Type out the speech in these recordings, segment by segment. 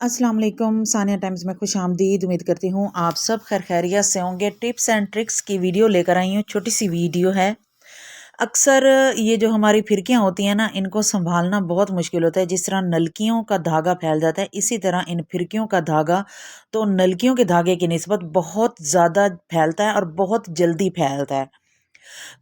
अस्सलाम वालेकुम। सानिया टाइम्स में खुश आमदीद। उम्मीद करती हूँ आप सब खैर खैरियत से होंगे। टिप्स एंड ट्रिक्स की वीडियो लेकर आई हूँ। छोटी सी वीडियो है। अक्सर ये जो हमारी फिरकियाँ होती हैं ना, इनको संभालना बहुत मुश्किल होता है। जिस तरह नलकियों का धागा फैल जाता है, इसी तरह इन फिरकियों का धागा तो नलकियों के धागे की निस्बत बहुत ज़्यादा फैलता है और बहुत जल्दी फैलता है।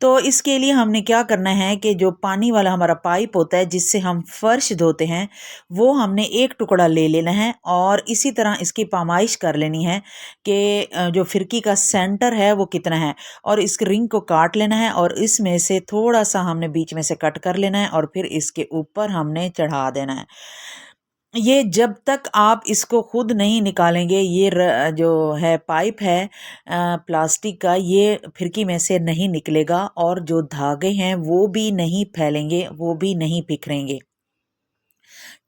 तो इसके लिए हमने क्या करना है कि जो पानी वाला हमारा पाइप होता है जिससे हम फर्श धोते हैं, वो हमने एक टुकड़ा ले लेना है और इसी तरह इसकी पामाइश कर लेनी है कि जो फिरकी का सेंटर है वो कितना है, और इस रिंग को काट लेना है और इसमें से थोड़ा सा हमने बीच में से कट कर लेना है और फिर इसके ऊपर हमने चढ़ा देना है। ये जब तक आप इसको खुद नहीं निकालेंगे, ये जो है पाइप है प्लास्टिक का, ये फिरकी में से नहीं निकलेगा और जो धागे हैं वो भी नहीं फैलेंगे, वो भी नहीं बिखरेंगे।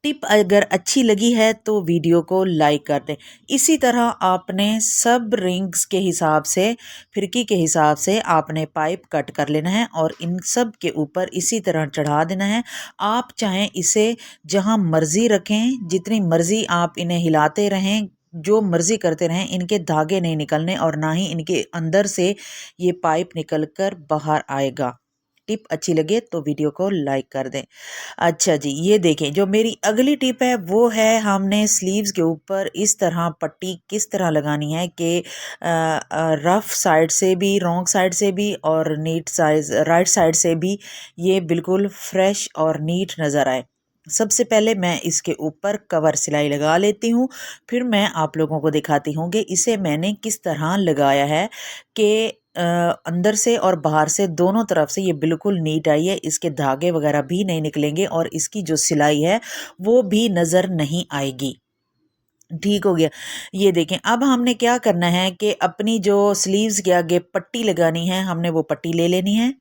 टिप अगर अच्छी लगी है तो वीडियो को लाइक कर दें। इसी तरह आपने सब रिंग्स के हिसाब से, फिरकी के हिसाब से आपने पाइप कट कर लेना है और इन सब के ऊपर इसी तरह चढ़ा देना है। आप चाहें इसे जहां मर्जी रखें, जितनी मर्जी आप इन्हें हिलाते रहें, जो मर्जी करते रहें, इनके धागे नहीं निकलने और ना ही इनके अंदर से ये पाइप निकल कर बाहर आएगा। टिप अच्छी लगे तो वीडियो को लाइक कर दें। अच्छा जी, ये देखें जो मेरी अगली टिप है वो है हमने स्लीव्स के ऊपर इस तरह पट्टी किस तरह लगानी है कि रफ साइड से भी, रॉन्ग साइड से भी और नीट साइज राइट साइड से भी ये बिल्कुल फ्रेश और नीट नज़र आए। सबसे पहले मैं इसके ऊपर कवर सिलाई लगा लेती हूँ, फिर मैं आप लोगों को दिखाती हूँ कि इसे मैंने किस तरह लगाया है कि अंदर से और बाहर से दोनों तरफ से ये बिल्कुल नीट आई है। इसके धागे वगैरह भी नहीं निकलेंगे और इसकी जो सिलाई है वो भी नज़र नहीं आएगी। ठीक हो गया। ये देखें, अब हमने क्या करना है कि अपनी जो स्लीव्स के आगे पट्टी लगानी है, हमने वो पट्टी ले लेनी है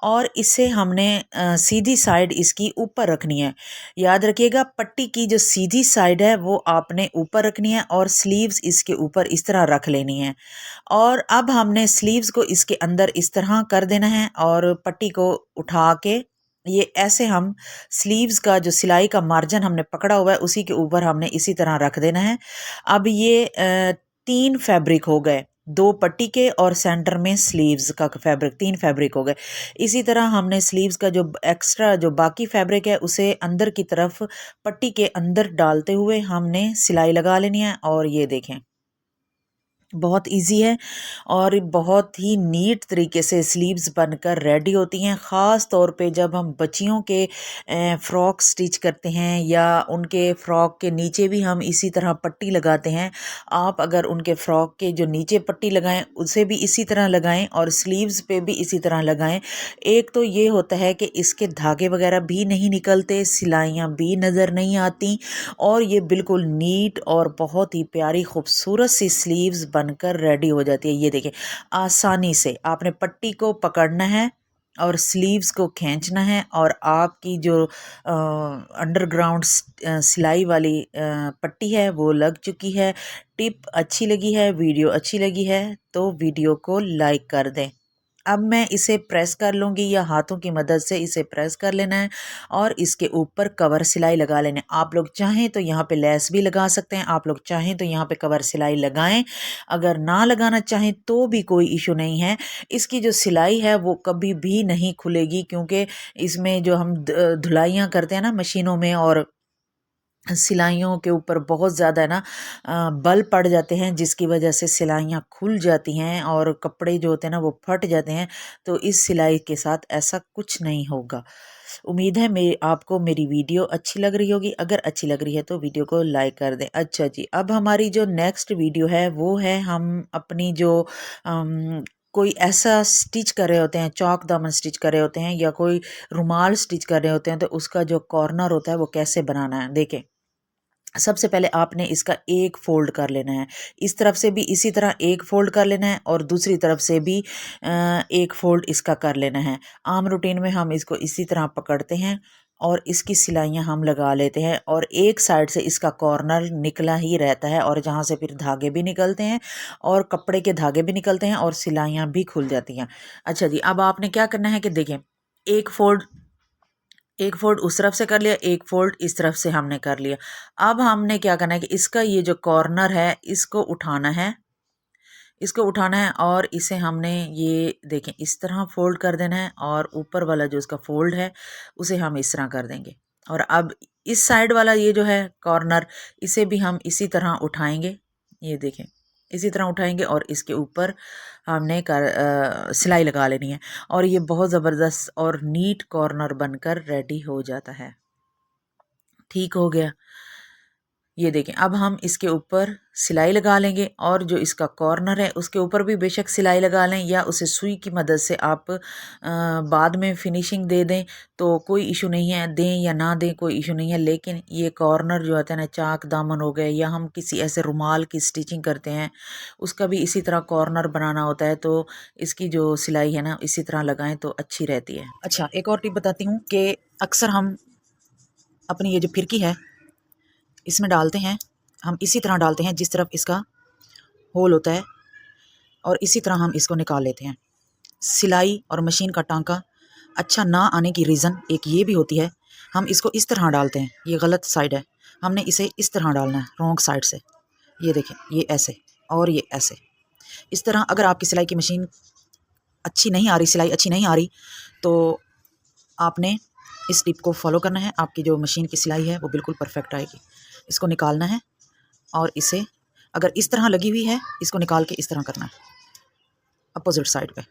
और इसे हमने सीधी साइड इसकी ऊपर रखनी है। याद रखिएगा, पट्टी की जो सीधी साइड है वो आपने ऊपर रखनी है और स्लीव्स इसके ऊपर इस तरह रख लेनी है। और अब हमने स्लीव्स को इसके अंदर इस तरह कर देना है और पट्टी को उठा के ये ऐसे हम स्लीव्स का जो सिलाई का मार्जिन हमने पकड़ा हुआ है उसी के ऊपर हमने इसी तरह रख देना है। अब ये 3 फैब्रिक हो गए, 2 पट्टी के और सेंटर में स्लीव्स का फैब्रिक, 3 फैब्रिक हो गए। इसी तरह हमने स्लीव्स का जो एक्स्ट्रा जो बाकी फैब्रिक है उसे अंदर की तरफ पट्टी के अंदर डालते हुए हमने सिलाई लगा लेनी है। और ये देखें, बहुत इजी है और बहुत ही नीट तरीके से स्लीव्स बनकर रेडी होती हैं। ख़ास तौर पे जब हम बच्चियों के फ़्रॉक स्टिच करते हैं या उनके फ़्रॉक के नीचे भी हम इसी तरह पट्टी लगाते हैं। आप अगर उनके फ़्रॉक के जो नीचे पट्टी लगाएं उसे भी इसी तरह लगाएं और स्लीव्स पे भी इसी तरह लगाएं। एक तो ये होता है कि इसके धागे वगैरह भी नहीं निकलते, सिलाइयाँ भी नज़र नहीं आती और ये बिल्कुल नीट और बहुत ही प्यारी खूबसूरत सी स्लीव्स बनकर रेडी हो जाती है। ये देखिए, आसानी से आपने पट्टी को पकड़ना है और स्लीव्स को खींचना है और आपकी जो अंडरग्राउंड सिलाई वाली पट्टी है वो लग चुकी है। टिप अच्छी लगी है, वीडियो अच्छी लगी है तो वीडियो को लाइक कर दें। अब मैं इसे प्रेस कर लूँगी या हाथों की मदद से इसे प्रेस कर लेना है और इसके ऊपर कवर सिलाई लगा लेना है। आप लोग चाहें तो यहाँ पे लेस भी लगा सकते हैं, आप लोग चाहें तो यहाँ पे कवर सिलाई लगाएं। अगर ना लगाना चाहें तो भी कोई इशू नहीं है। इसकी जो सिलाई है वो कभी भी नहीं खुलेगी क्योंकि इसमें जो हम धुलाइयाँ करते हैं ना मशीनों में, और सिलाइयों के ऊपर बहुत ज़्यादा है ना बल पड़ जाते हैं जिसकी वजह से सिलाइयाँ खुल जाती हैं और कपड़े जो होते हैं ना वो फट जाते हैं। तो इस सिलाई के साथ ऐसा कुछ नहीं होगा। उम्मीद है मेरी आपको मेरी वीडियो अच्छी लग रही होगी। अगर अच्छी लग रही है तो वीडियो को लाइक कर दें। अच्छा जी, अब हमारी जो नेक्स्ट वीडियो है वो है हम अपनी जो कोई ऐसा स्टिच कर रहे होते हैं, चौक दामन स्टिच कर रहे होते हैं या कोई रुमाल स्टिच कर रहे होते हैं, तो उसका जो कॉर्नर होता है वो कैसे बनाना है देखें। सबसे पहले आपने इसका एक फोल्ड कर लेना है, इस तरफ से भी इसी तरह एक फोल्ड कर लेना है और दूसरी तरफ से भी एक फोल्ड इसका कर लेना है। आम रूटीन में हम इसको इसी तरह पकड़ते हैं और इसकी सिलाइयाँ हम लगा लेते हैं और एक साइड से इसका कॉर्नर निकला ही रहता है और जहाँ से फिर धागे भी निकलते हैं और कपड़े के धागे भी निकलते हैं और सिलाइयाँ भी खुल जाती हैं। अच्छा जी, अब आपने क्या करना है कि देखें, एक फोल्ड एक फोल्ड उस तरफ से कर लिया, एक फोल्ड इस तरफ से हमने कर लिया। अब हमने क्या करना है कि इसका ये जो कॉर्नर है इसको उठाना है, इसको उठाना है और इसे हमने ये देखें इस तरह फोल्ड कर देना है और ऊपर वाला जो इसका फोल्ड है उसे हम इस तरह कर देंगे। और अब इस साइड वाला ये जो है कॉर्नर, इसे भी हम इसी तरह उठाएंगे, ये देखें इसी तरह उठाएंगे और इसके ऊपर हमने सिलाई लगा लेनी है और ये बहुत ज़बरदस्त और नीट कॉर्नर बनकर रेडी हो जाता है। ठीक हो गया। ये देखें अब हम इसके ऊपर सिलाई लगा लेंगे और जो इसका कॉर्नर है उसके ऊपर भी बेशक सिलाई लगा लें या उसे सुई की मदद से आप बाद में फिनिशिंग दे दें तो कोई इशू नहीं है, दें या ना दें कोई इशू नहीं है। लेकिन ये कॉर्नर जो होता है ना, चाक दामन हो गए या हम किसी ऐसे रुमाल की स्टिचिंग करते हैं उसका भी इसी तरह कॉर्नर बनाना होता है, तो इसकी जो सिलाई है ना इसी तरह लगाएं तो अच्छी रहती है। अच्छा, एक और टिप बताती हूँ कि अक्सर हम अपनी ये जो फिरकी है इसमें डालते हैं, हम इसी तरह डालते हैं जिस तरफ इसका होल होता है और इसी तरह हम इसको निकाल लेते हैं। सिलाई और मशीन का टांका अच्छा ना आने की रीज़न एक ये भी होती है, हम इसको इस तरह डालते हैं, ये गलत साइड है, हमने इसे इस तरह डालना है रॉन्ग साइड से। ये देखें ये ऐसे और ये ऐसे, इस तरह। अगर आपकी सिलाई की मशीन अच्छी नहीं आ रही, सिलाई अच्छी नहीं आ रही, तो आपने इस टिप को फॉलो करना है, आपकी जो मशीन की सिलाई है वो बिल्कुल परफेक्ट आएगी। इसको निकालना है और इसे अगर इस तरह लगी हुई है इसको निकाल के इस तरह करना है अपोजिट साइड पे।